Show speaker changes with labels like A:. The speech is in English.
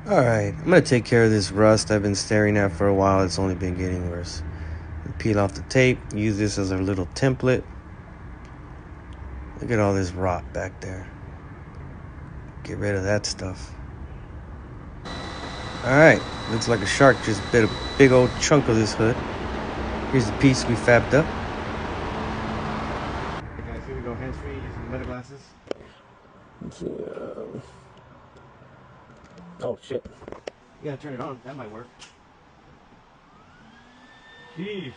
A: Alright, I'm gonna take care of this rust I've been staring at for a while. It's only been getting worse. Peel off the tape, use this as a little template. Look at all this rot back there. Get rid of that stuff. Alright, looks like a shark just bit a big old chunk of this hood. Here's the piece we fabbed up. Okay guys, here we go, hands-free, using weather glasses. Oh shit. You gotta turn it on, that might work. Jeez.